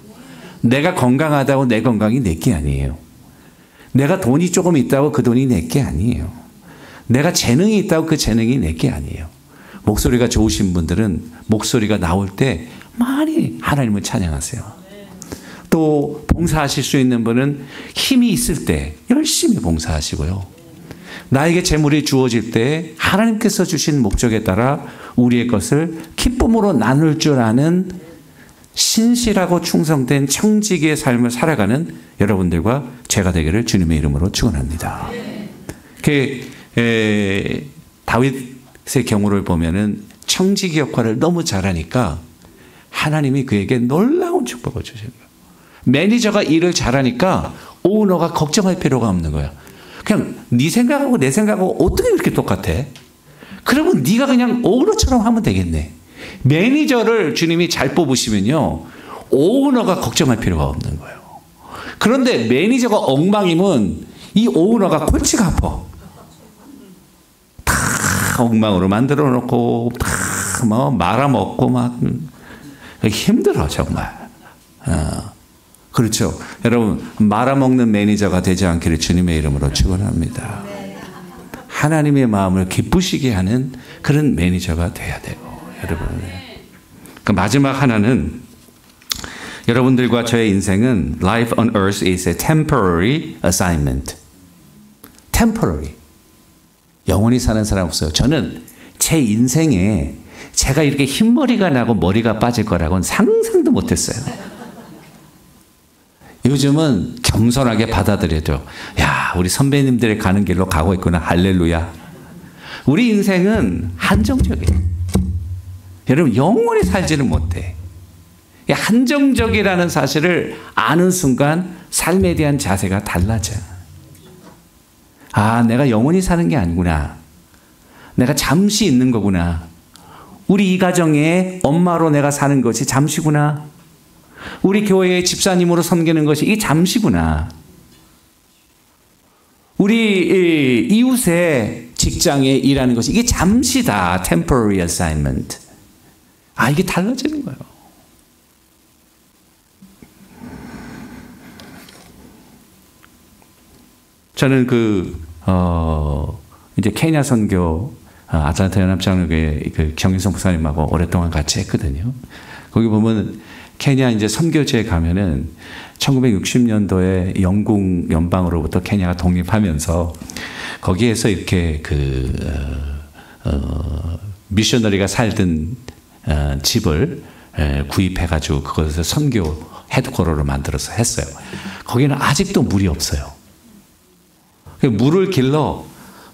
Speaker 2: 내가 건강하다고 내 건강이 내게 아니에요. 내가 돈이 조금 있다고 그 돈이 내게 아니에요. 내가 재능이 있다고 그 재능이 내게 아니에요. 목소리가 좋으신 분들은 목소리가 나올 때 많이 하나님을 찬양하세요. 또 봉사하실 수 있는 분은 힘이 있을 때 열심히 봉사하시고요. 나에게 재물이 주어질 때 하나님께서 주신 목적에 따라 우리의 것을 기쁨으로 나눌 줄 아는 신실하고 충성된 청지기의 삶을 살아가는 여러분들과 제가 되기를 주님의 이름으로 축원합니다. 다윗의 경우를 보면은 청지기 역할을 너무 잘하니까 하나님이 그에게 놀라운 축복을 주신 거예요. 매니저가 일을 잘하니까 오너가 걱정할 필요가 없는 거야. 그냥 네 생각하고 내 생각하고 어떻게 그렇게 똑같아? 그러면 네가 그냥 오너처럼 하면 되겠네. 매니저를 주님이 잘 뽑으시면요, 오너가 걱정할 필요가 없는 거예요. 그런데 매니저가 엉망이면 이 오너가 골치가 아파. 다 엉망으로 만들어 놓고 다 뭐 말아먹고 막 힘들어 정말. 그렇죠. 여러분, 말아먹는 매니저가 되지 않기를 주님의 이름으로 축원합니다. 하나님의 마음을 기쁘시게 하는 그런 매니저가 돼야 되고, 여러분. 그 마지막 하나는, 여러분들과 저의 인생은 Life on earth is a temporary assignment. temporary. 영원히 사는 사람 없어요. 저는 제 인생에 제가 이렇게 흰머리가 나고 머리가 빠질 거라고는 상상도 못했어요. 요즘은 겸손하게 받아들여도, 야, 우리 선배님들이 가는 길로 가고 있구나. 할렐루야. 우리 인생은 한정적이에요. 여러분, 영원히 살지는 못해. 한정적이라는 사실을 아는 순간 삶에 대한 자세가 달라져. 아, 내가 영원히 사는 게 아니구나. 내가 잠시 있는 거구나. 우리 이 가정에 엄마로 내가 사는 것이 잠시구나. 우리 교회의 집사님으로 섬기는 것이 이게 잠시구나. 우리 이웃의 직장에 일하는 것이 이게 잠시다. temporary assignment. 아, 이게 달라지는 거예요. 저는 이제 케냐 선교, 아틀란타 연합장로교회 그 경인성 목사님하고 오랫동안 같이 했거든요. 거기 보면 케냐 이제 선교지에 가면은 1960년도에 영국 연방으로부터 케냐가 독립하면서 거기에서 이렇게 미셔너리가 살던 집을 구입해가지고 그것을 선교 헤드쿼터로 만들어서 했어요. 거기는 아직도 물이 없어요. 물을 길러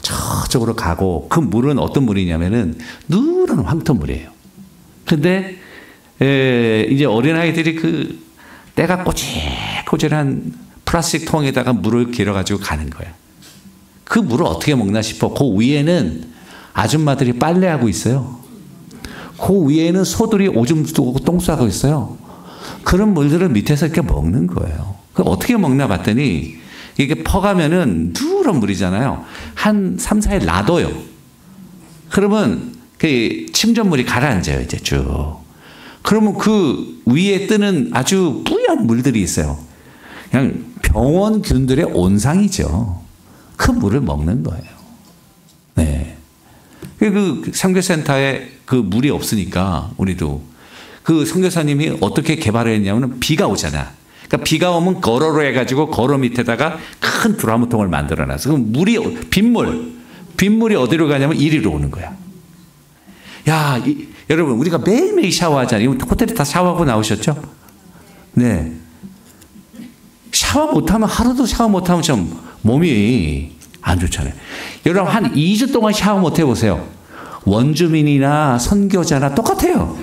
Speaker 2: 저쪽으로 가고, 그 물은 어떤 물이냐면은 누런 황토물이에요. 근데 이제 어린아이들이 때가 꼬질꼬질한 플라스틱 통에다가 물을 길어가지고 가는 거야. 그 물을 어떻게 먹나 싶어. 그 위에는 아줌마들이 빨래하고 있어요. 그 위에는 소들이 오줌 두고 똥 싸고 있어요. 그런 물들을 밑에서 이렇게 먹는 거예요. 그 어떻게 먹나 봤더니 이게 퍼가면은 누런 물이잖아요. 한 3, 4일 놔둬요. 그러면 그 침전물이 가라앉아요, 이제 쭉. 그러면 그 위에 뜨는 아주 뿌연 물들이 있어요. 그냥 병원균들의 온상이죠. 그 물을 먹는 거예요. 네. 그 선교센터에 그 물이 없으니까 우리도 그 선교사님이 어떻게 개발을 했냐면 비가 오잖아. 그러니까 비가 오면 거로로 해가지고 거로 밑에다가 큰 드라무통을 만들어놨어. 그럼 빗물이 어디로 가냐면 이리로 오는 거야. 야, 여러분, 우리가 매일매일 샤워하잖아요. 호텔에 다 샤워하고 나오셨죠? 네. 샤워 못하면, 하루도 샤워 못하면 좀 몸이 안 좋잖아요. 여러분, 한 2주 동안 샤워 못 해보세요. 원주민이나 선교자나 똑같아요.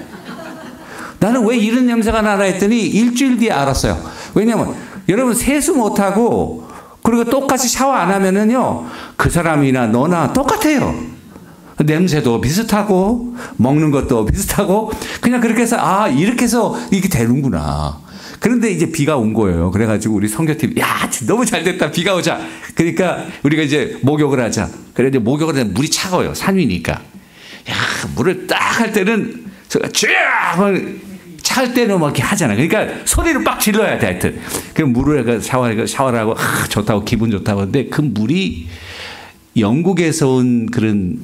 Speaker 2: 나는 왜 이런 냄새가 나나 했더니 일주일 뒤에 알았어요. 왜냐면, 여러분, 세수 못하고, 그리고 똑같이 샤워 안 하면은요, 그 사람이나 너나 똑같아요. 냄새도 비슷하고, 먹는 것도 비슷하고, 그냥 그렇게 해서, 아, 이렇게 해서 이게 되는구나. 그런데 이제 비가 온 거예요. 그래가지고 우리 선교팀, 야, 너무 잘 됐다. 비가 오자. 그러니까 우리가 이제 목욕을 하자. 그래, 이제 목욕을 하면 물이 차가워요. 산 위니까. 야, 물을 딱 할 때는, 찰 때는 막 이렇게 하잖아. 그러니까 소리를 빡 질러야 돼, 하여튼. 그럼 물을 샤워를 하고, 좋다고, 기분 좋다고. 근데 그 물이 영국에서 온 그런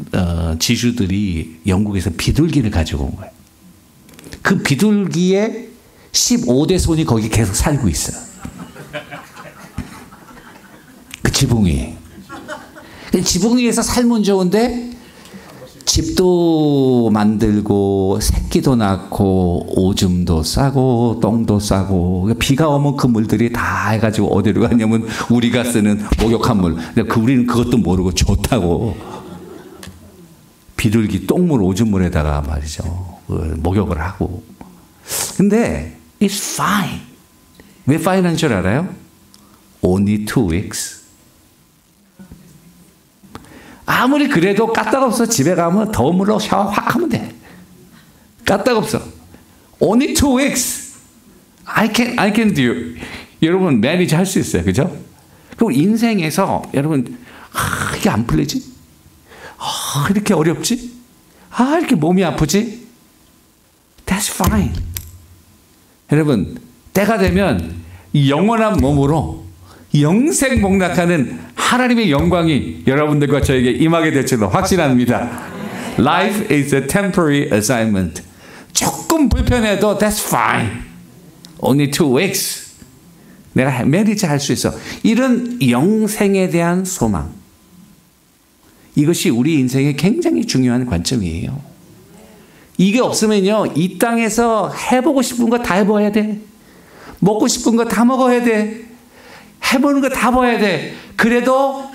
Speaker 2: 지주들이 영국에서 비둘기를 가지고 온 거예요. 그 비둘기의 15대 손이 거기 계속 살고 있어요. 그 지붕 위에. 지붕 위에서 살면 좋은데 집도 만들고 새끼도 낳고 오줌도 싸고 똥도 싸고 비가 오면 그 물들이 다 해가지고 어디로 가냐면 우리가 쓰는 목욕한 물. 우리는 그것도 모르고 좋다고 비둘기 똥물 오줌물에다가 말이죠 목욕을 하고. 근데 it's fine. 왜 fine한 줄 알아요? Only 2 weeks. 아무리 그래도 까딱없어. 집에 가면 더운 물로 샤워 확 하면 돼. 까딱없어. Only 2 weeks. I can do. 여러분 매니지 할 수 있어요. 그죠? 그럼 인생에서 여러분 이게 안 풀리지? 이렇게 어렵지? 이렇게 몸이 아프지? That's fine. 여러분 때가 되면 영원한 몸으로 영생복락하는 하나님의 영광이 여러분들과 저에게 임하게 될 줄로 확신합니다. Life is a temporary assignment. 조금 불편해도 that's fine. Only 2 weeks. 내가 매니지 할 수 있어. 이런 영생에 대한 소망. 이것이 우리 인생에 굉장히 중요한 관점이에요. 이게 없으면요, 이 땅에서 해보고 싶은 거 다 해봐야 돼. 먹고 싶은 거 다 먹어야 돼. 해보는 거 다 봐야 돼. 그래도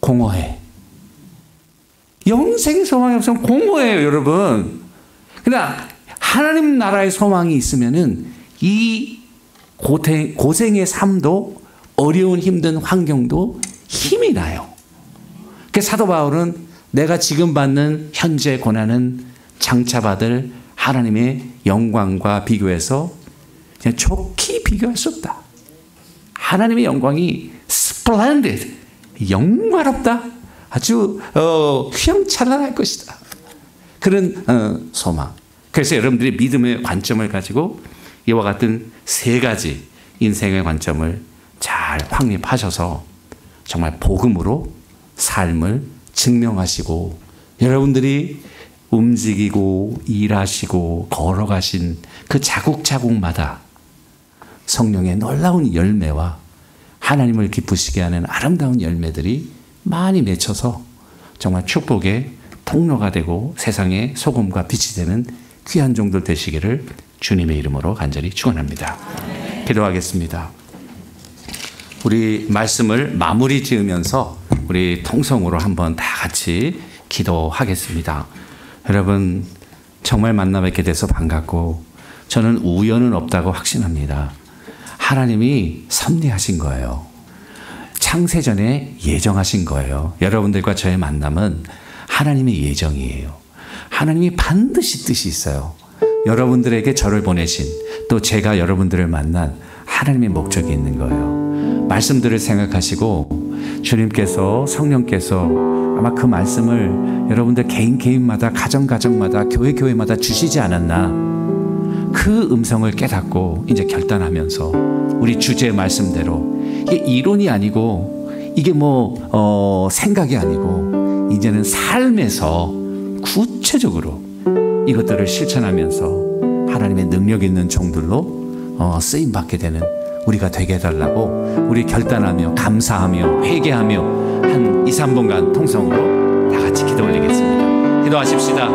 Speaker 2: 공허해. 영생의 소망이 없으면 공허해요, 여러분. 그러나 하나님 나라의 소망이 있으면은 이 고생의 삶도 어려운 힘든 환경도 힘이 나요. 그래서 사도 바울은 내가 지금 받는 현재 고난은 장차 받을 하나님의 영광과 비교해서 그냥 좋게 비교할 수 없다. 하나님의 영광이 splendid, 영화롭다. 아주 휘황찬란할 것이다. 그런 소망. 그래서 여러분들이 믿음의 관점을 가지고 이와 같은 3가지 인생의 관점을 잘 확립하셔서 정말 복음으로 삶을 증명하시고 여러분들이 움직이고 일하시고 걸어가신 그 자국자국마다 성령의 놀라운 열매와 하나님을 기쁘시게 하는 아름다운 열매들이 많이 맺혀서 정말 축복의 통로가 되고 세상의 소금과 빛이 되는 귀한 종들 되시기를 주님의 이름으로 간절히 축원합니다. 기도하겠습니다. 우리 말씀을 마무리 지으면서 우리 통성으로 한번 다 같이 기도하겠습니다. 여러분 정말 만나 뵙게 돼서 반갑고 저는 우연은 없다고 확신합니다. 하나님이 섭리하신 거예요. 창세전에 예정하신 거예요. 여러분들과 저의 만남은 하나님의 예정이에요. 하나님이 반드시 뜻이 있어요. 여러분들에게 저를 보내신 또 제가 여러분들을 만난 하나님의 목적이 있는 거예요. 말씀들을 생각하시고 주님께서 성령께서 아마 그 말씀을 여러분들 개인마다 가정마다 교회마다 주시지 않았나. 그 음성을 깨닫고 이제 결단하면서 우리 주제의 말씀대로 이게 이론이 아니고 이게 생각이 아니고 이제는 삶에서 구체적으로 이것들을 실천하면서 하나님의 능력 있는 종들로 쓰임받게 되는 우리가 되게 해달라고 우리 결단하며 감사하며 회개하며 한 2-3분간 통성으로 다 같이 기도 올리겠습니다. 기도하십시다.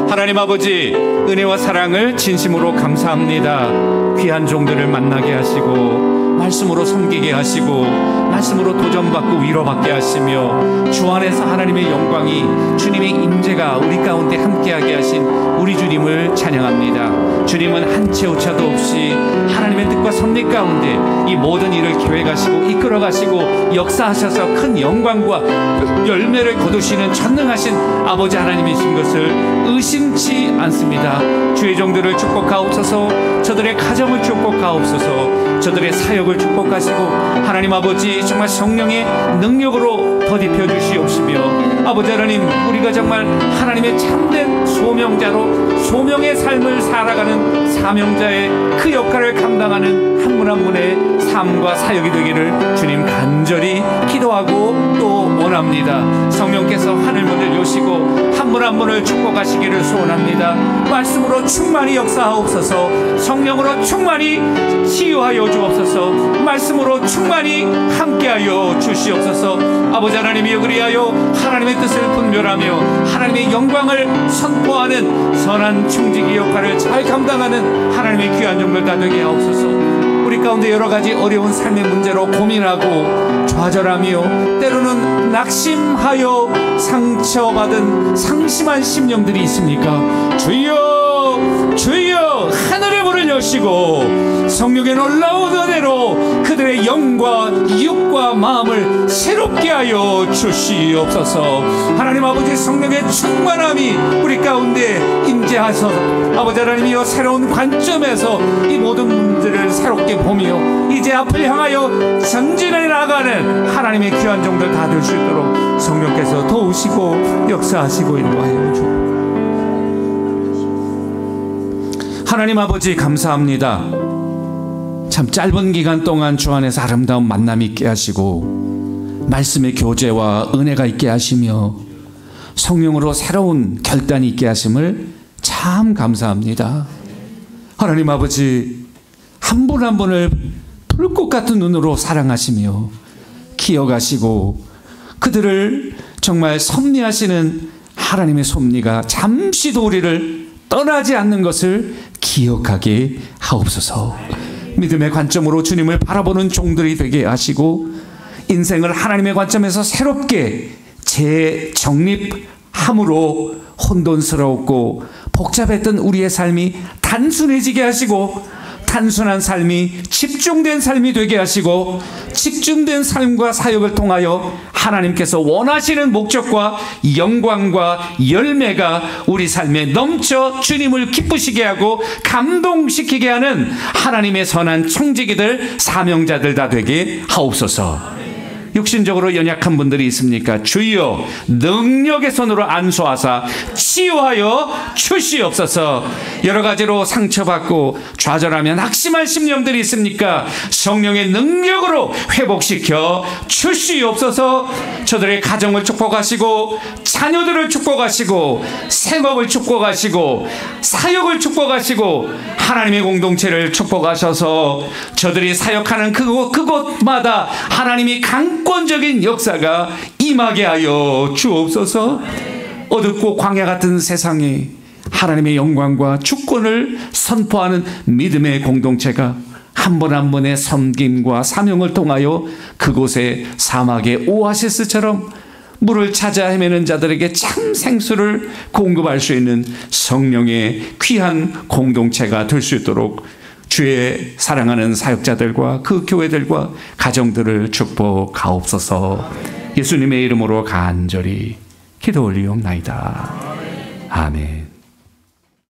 Speaker 2: 하나님 아버지 은혜와 사랑을 진심으로 감사합니다. 귀한 종들을 만나게 하시고 말씀으로 섬기게 하시고 말씀으로 도전받고 위로받게 하시며 주 안에서 하나님의 영광이 주님의 임재가 우리 가운데 함께하게 하신 우리 주님을 찬양합니다. 주님은 한 채 오차도 없이 하나님의 뜻과 섭리 가운데 이 모든 일을 계획하시고 이끌어가시고 역사하셔서 큰 영광과 열매를 거두시는 전능하신 아버지 하나님이신 것을 의심치 않습니다. 주의 종들을 축복하옵소서. 저들의 가정을 축복하옵소서. 저들의 사역을 축복하시고 하나님 아버지 정말 성령의 능력으로 더딥혀 주시옵시며 아버지 하나님 우리가 정말 하나님의 참된 소명자로 소명의 삶을 살아가는 사명자의 그 역할을 감당하는 한 분 한 분의 삶과 사역이 되기를 주님 간절히 기도하고 또 원합니다. 성령께서 하늘문을 여시고 한 분 한 분을 축복하시기를 소원합니다. 말씀으로 충만히 역사하옵소서. 성령으로 충만히 치유하여 주옵소서. 말씀으로 충만히 함께하여 주시옵소서. 아버지 하나님이여, 그리하여 하나님의 뜻을 분별하며 하나님의 영광을 선포하는 선한 청지기 역할을 잘 감당하는 하나님의 귀한 종들 다 되게 하옵소서. 우리 가운데 여러 가지 어려운 삶의 문제로 고민하고 좌절하며 때로는 낙심하여 상처받은 상심한 심령들이 있습니까? 주여, 주여, 하늘의 문을 여시고 성령의 놀라운 은혜로 그들의 영과 육과 마음을 새롭게 하여 주시옵소서. 하나님 아버지, 성령의 충만함이 우리 가운데 임재하셔서 아버지 하나님이여, 새로운 관점에서 이 모든 문제를 새롭게 보며 이제 앞을 향하여 전진해 나가는 하나님의 귀한 종들 다 될 수 있도록 성령께서 도우시고 역사하시고 인도하여 주옵소서. 하나님 아버지, 감사합니다. 참 짧은 기간 동안 주 안에서 아름다운 만남이 있게 하시고 말씀의 교제와 은혜가 있게 하시며 성령으로 새로운 결단이 있게 하심을 참 감사합니다. 하나님 아버지, 한 분 한 분을 불꽃 같은 눈으로 사랑하시며 기억하시고 그들을 정말 섭리하시는 하나님의 섭리가 잠시도 우리를 떠나지 않는 것을 기억하게 하옵소서. 믿음의 관점으로 주님을 바라보는 종들이 되게 하시고 인생을 하나님의 관점에서 새롭게 재정립함으로 혼돈스럽고 복잡했던 우리의 삶이 단순해지게 하시고 단순한 삶이 집중된 삶이 되게 하시고 집중된 삶과 사역을 통하여 하나님께서 원하시는 목적과 영광과 열매가 우리 삶에 넘쳐 주님을 기쁘시게 하고 감동시키게 하는 하나님의 선한 청지기들, 사명자들 다 되게 하옵소서. 육신적으로 연약한 분들이 있습니까? 주여, 능력의 손으로 안수하사 치유하여 주시옵소서. 여러 가지로 상처받고 좌절하며 낙심한 심령들이 있습니까? 성령의 능력으로 회복시켜 주시옵소서. 저들의 가정을 축복하시고 자녀들을 축복하시고 생업을 축복하시고 사역을 축복하시고 하나님의 공동체를 축복하셔서 저들이 사역하는 그곳마다 하나님이 강권적인 역사가 임하게 하여 주옵소서. 어둡고 광야 같은 세상에 하나님의 영광과 주권을 선포하는 믿음의 공동체가 한 분 한 분의 섬김과 사명을 통하여 그곳의 사막의 오아시스처럼 물을 찾아 헤매는 자들에게 참 생수를 공급할 수 있는 성령의 귀한 공동체가 될 수 있도록 주의 사랑하는 사역자들과 그 교회들과 가정들을 축복하옵소서. 예수님의 이름으로 간절히 기도 올리옵나이다. 아멘.